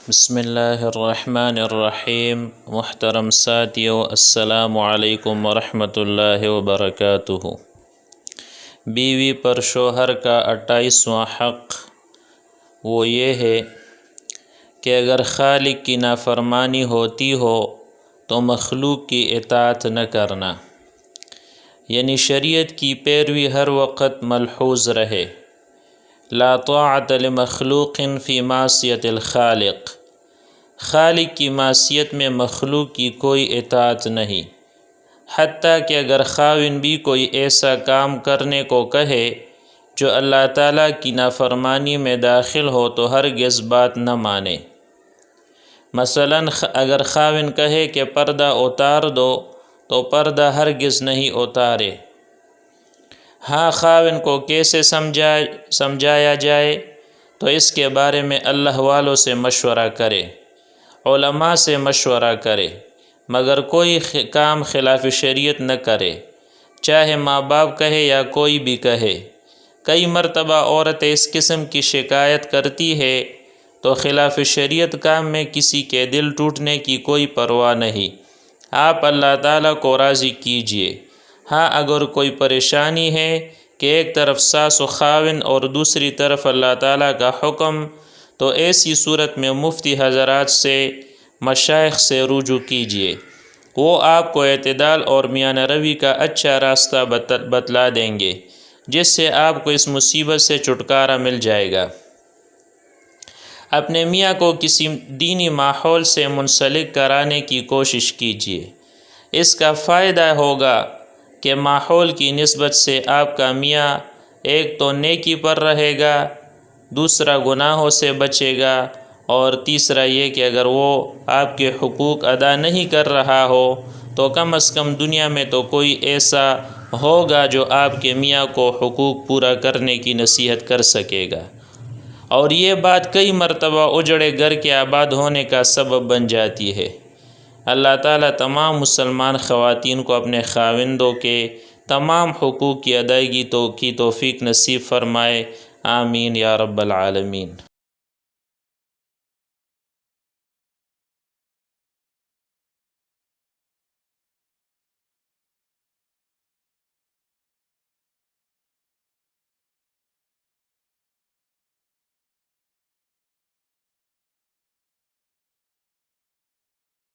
بسم اللہ الرحمن الرحیم۔ محترم ساتھیو، السلام علیکم ورحمۃ اللہ وبرکاتہ۔ بیوی پر شوہر کا 28واں حق وہ یہ ہے کہ اگر خالق کی نافرمانی ہوتی ہو تو مخلوق کی اطاعت نہ کرنا، یعنی شریعت کی پیروی ہر وقت ملحوظ رہے۔ لا طاعت لمخلوق فی معصیت الخالق، خالق کی معصیت میں مخلوق کی کوئی اطاعت نہیں، حتیٰ کہ اگر خاوند بھی کوئی ایسا کام کرنے کو کہے جو اللہ تعالیٰ کی نافرمانی میں داخل ہو تو ہرگز بات نہ مانے۔ مثلا اگر خاوند کہے کہ پردہ اتار دو تو پردہ ہرگز نہیں اتارے۔ ہاں، خاوند کو کیسے سمجھایا جائے تو اس کے بارے میں اللہ والوں سے مشورہ کرے، علماء سے مشورہ کرے، مگر کوئی کام خلاف شریعت نہ کرے، چاہے ماں باپ کہے یا کوئی بھی کہے۔ کئی مرتبہ عورتیں اس قسم کی شکایت کرتی ہے تو خلاف شریعت کام میں کسی کے دل ٹوٹنے کی کوئی پرواہ نہیں، آپ اللہ تعالیٰ کو راضی کیجئے۔ ہاں، اگر کوئی پریشانی ہے کہ ایک طرف ساس و خاوند اور دوسری طرف اللہ تعالیٰ کا حکم، تو ایسی صورت میں مفتی حضرات سے، مشائخ سے رجوع کیجئے، وہ آپ کو اعتدال اور میانہ روی کا اچھا راستہ بتلا دیں گے، جس سے آپ کو اس مصیبت سے چھٹکارا مل جائے گا۔ اپنے میاں کو کسی دینی ماحول سے منسلک کرانے کی کوشش کیجئے، اس کا فائدہ ہوگا کہ ماحول کی نسبت سے آپ کا میاں ایک تو نیکی پر رہے گا، دوسرا گناہوں سے بچے گا، اور تیسرا یہ کہ اگر وہ آپ کے حقوق ادا نہیں کر رہا ہو تو کم از کم دنیا میں تو کوئی ایسا ہوگا جو آپ کے میاں کو حقوق پورا کرنے کی نصیحت کر سکے گا، اور یہ بات کئی مرتبہ اجڑے گھر کے آباد ہونے کا سبب بن جاتی ہے۔ اللہ تعالیٰ تمام مسلمان خواتین کو اپنے خاوندوں کے تمام حقوق کی ادائیگی کی توفیق نصیب فرمائے، آمین یا رب العالمین۔